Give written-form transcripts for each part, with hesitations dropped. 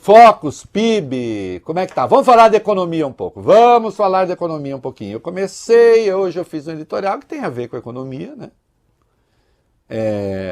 Focus, PIB, como é que tá? Vamos falar de economia um pouco. Vamos falar de economia um pouquinho. Eu comecei, hoje eu fiz um editorial que tem a ver com a economia, né?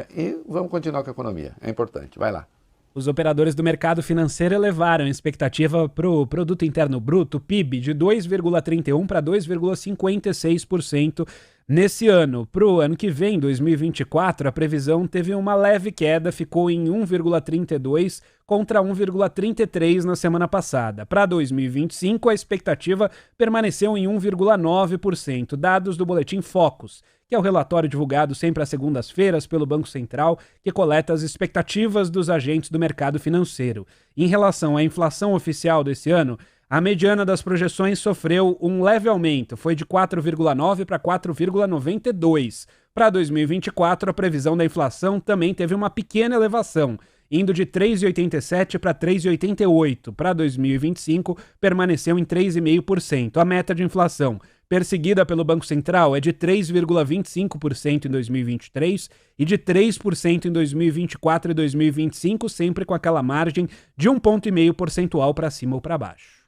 E vamos continuar com a economia. É importante. Vai lá. Os operadores do mercado financeiro elevaram a expectativa para o Produto Interno Bruto, PIB, de 2,31% para 2,56% nesse ano. Para o ano que vem, 2024, a previsão teve uma leve queda, ficou em 1,32% contra 1,33% na semana passada. Para 2025, a expectativa permaneceu em 1,9%, dados do Boletim Focus, que é o relatório divulgado sempre às segundas-feiras pelo Banco Central, que coleta as expectativas dos agentes do mercado financeiro. Em relação à inflação oficial desse ano, a mediana das projeções sofreu um leve aumento, foi de 4,9% para 4,92%. Para 2024, a previsão da inflação também teve uma pequena elevação, indo de 3,87% para 3,88%. Para 2025, permaneceu em 3,5%. A meta de inflação perseguida pelo Banco Central é de 3,25% em 2023 e de 3% em 2024 e 2025, sempre com aquela margem de 1,5 ponto percentual para cima ou para baixo.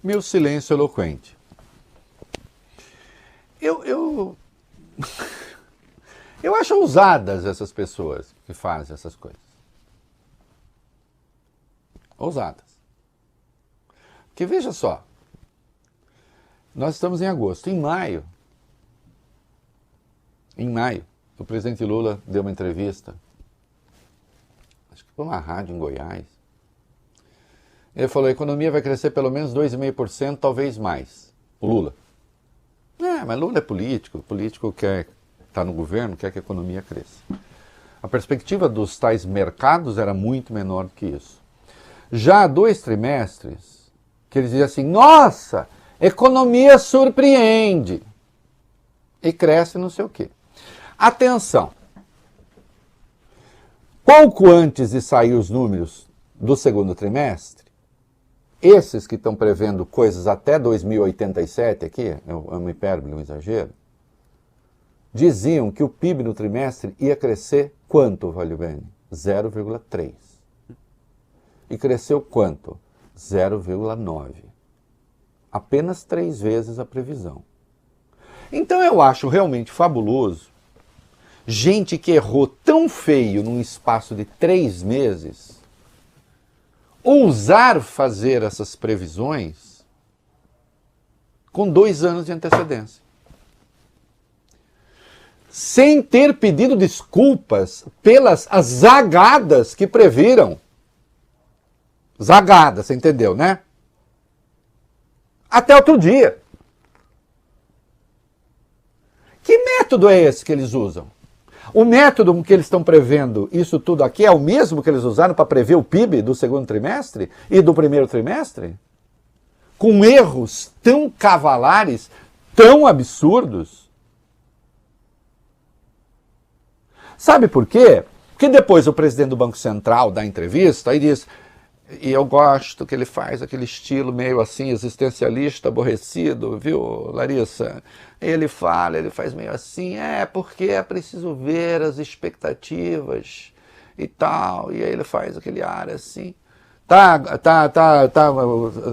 Meu silêncio eloquente. Eu acho ousadas essas pessoas que fazem essas coisas. Ousadas. Porque veja só, nós estamos em agosto. Em maio, o presidente Lula deu uma entrevista, acho que foi uma rádio em Goiás. Ele falou, a economia vai crescer pelo menos 2,5%, talvez mais. O Lula. Mas Lula é político. O político quer estar no governo, quer que a economia cresça. A perspectiva dos tais mercados era muito menor do que isso. Já há 2 trimestres, que eles diziam assim, nossa, economia surpreende. E cresce não sei o quê. Atenção. Pouco antes de sair os números do segundo trimestre, esses que estão prevendo coisas até 2087 aqui, é uma hipérbole, um exagero, diziam que o PIB no trimestre ia crescer quanto, Valio Bene? 0,3%. E cresceu quanto? 0,9%. Apenas 3 vezes a previsão. Então eu acho realmente fabuloso gente que errou tão feio num espaço de 3 meses ousar fazer essas previsões com 2 anos de antecedência. Sem ter pedido desculpas pelas as zagadas que previram. Zagadas, você entendeu, né? Até outro dia. Que método é esse que eles usam? O método com que eles estão prevendo isso tudo aqui é o mesmo que eles usaram para prever o PIB do segundo trimestre e do primeiro trimestre? Com erros tão cavalares, tão absurdos? Sabe por quê? Porque depois o presidente do Banco Central dá entrevista e diz, e eu gosto que ele faz aquele estilo meio assim, existencialista, aborrecido, viu, Larissa? Ele faz meio assim, porque é preciso ver as expectativas e tal, e aí ele faz aquele ar assim.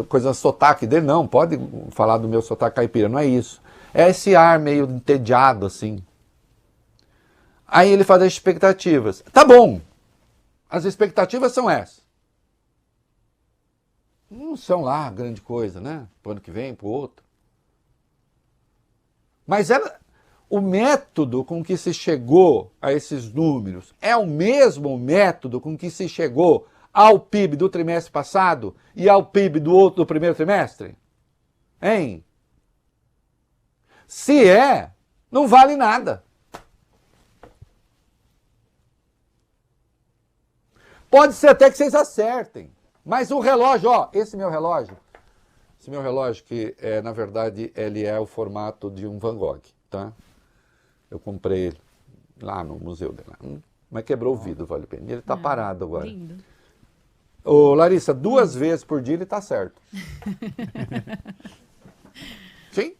Coisa sotaque dele, não, pode falar do meu sotaque caipira, não é isso. É esse ar meio entediado assim. Aí ele faz as expectativas. Tá bom, as expectativas são essas. Não são lá grande coisa, né? Pro ano que vem, pro outro. Mas o método com que se chegou a esses números é o mesmo método com que se chegou ao PIB do trimestre passado e ao PIB do primeiro trimestre? Hein? Se não vale nada. Pode ser até que vocês acertem. Mas o relógio, esse meu relógio que na verdade ele é o formato de um Van Gogh, tá? Eu comprei ele lá no museu dele, mas quebrou o vidro, vale a pena. Ele tá parado agora. Lindo. Ô Larissa, 2 vezes por dia ele tá certo. Sim?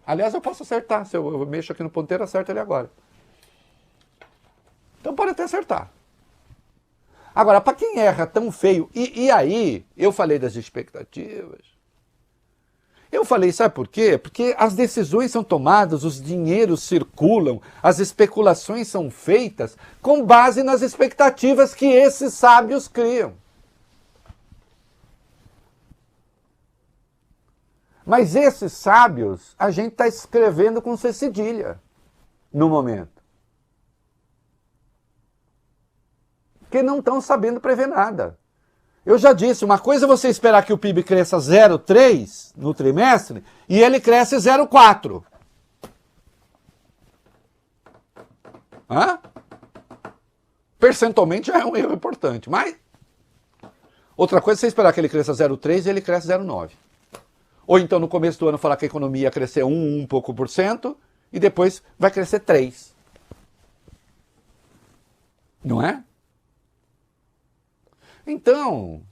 Aliás, eu posso acertar. Se eu mexo aqui no ponteiro, acerto ele agora. Então pode até acertar. Agora, para quem erra tão feio, e aí, eu falei das expectativas. Eu falei, sabe por quê? Porque as decisões são tomadas, os dinheiros circulam, as especulações são feitas com base nas expectativas que esses sábios criam. Mas esses sábios, a gente está escrevendo com C cedilha no momento. Porque não estão sabendo prever nada. Eu já disse, uma coisa é você esperar que o PIB cresça 0,3 no trimestre e ele cresce 0,4. Percentualmente já é um erro importante, mas outra coisa é você esperar que ele cresça 0,3 e ele cresce 0,9. Ou então no começo do ano falar que a economia ia crescer 1 pouco por cento e depois vai crescer 3. Não é? Então,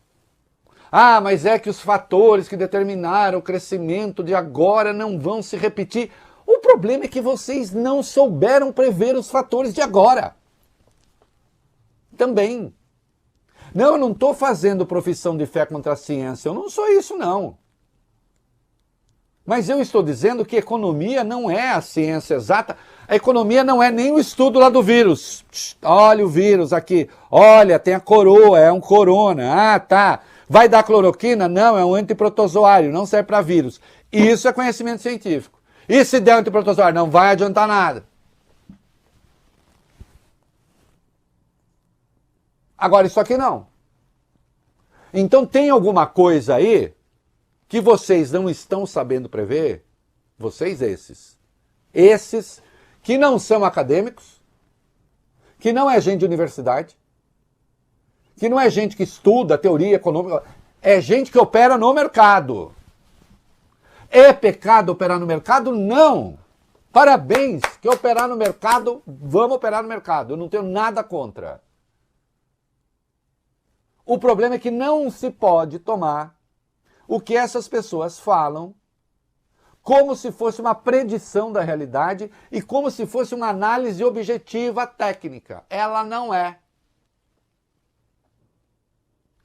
mas é que os fatores que determinaram o crescimento de agora não vão se repetir. O problema é que vocês não souberam prever os fatores de agora. Também. Não, eu não estou fazendo profissão de fé contra a ciência, eu não sou isso não. Mas eu estou dizendo que economia não é a ciência exata. A economia não é nem o estudo lá do vírus. Olha o vírus aqui. Olha, tem a coroa, é um corona. Tá. Vai dar cloroquina? Não, é um antiprotozoário, não serve para vírus. Isso é conhecimento científico. E se der antiprotozoário? Não vai adiantar nada. Agora, isso aqui não. Então tem alguma coisa aí que vocês não estão sabendo prever, vocês esses que não são acadêmicos, que não é gente de universidade, que não é gente que estuda teoria econômica, é gente que opera no mercado. É pecado operar no mercado? Não! Parabéns, que operar no mercado, vamos operar no mercado, eu não tenho nada contra. O problema é que não se pode tomar o que essas pessoas falam como se fosse uma predição da realidade e como se fosse uma análise objetiva técnica. Ela não é.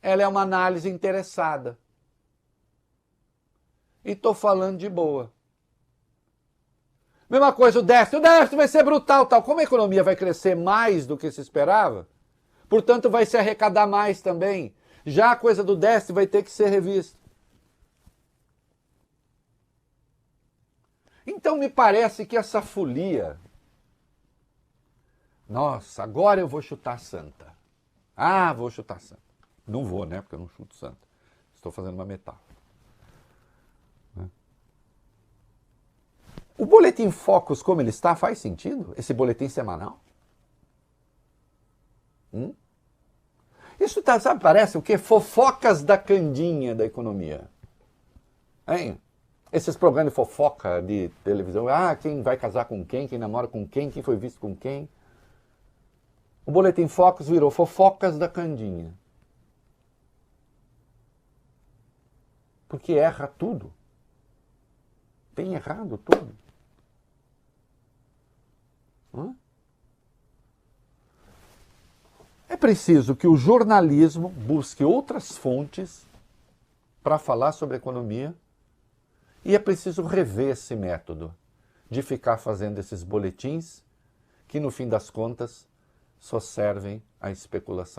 Ela é uma análise interessada. E estou falando de boa. Mesma coisa, o déficit vai ser brutal, tal. Como a economia vai crescer mais do que se esperava, portanto vai se arrecadar mais também. Já a coisa do déficit vai ter que ser revista. Então me parece que essa folia... Nossa, agora eu vou chutar santa. Vou chutar santa. Não vou, né? Porque eu não chuto santa. Estou fazendo uma metáfora. O Boletim Focus, como ele está, faz sentido? Esse boletim semanal? Isso tá, sabe, parece o quê? Fofocas da candinha da economia. Hein? Esses programas de fofoca de televisão, quem vai casar com quem namora com quem foi visto com quem. O Boletim Focus virou fofocas da candinha. Porque erra tudo. Tem errado tudo. É preciso que o jornalismo busque outras fontes para falar sobre economia. E é preciso rever esse método de ficar fazendo esses boletins que, no fim das contas, só servem à especulação.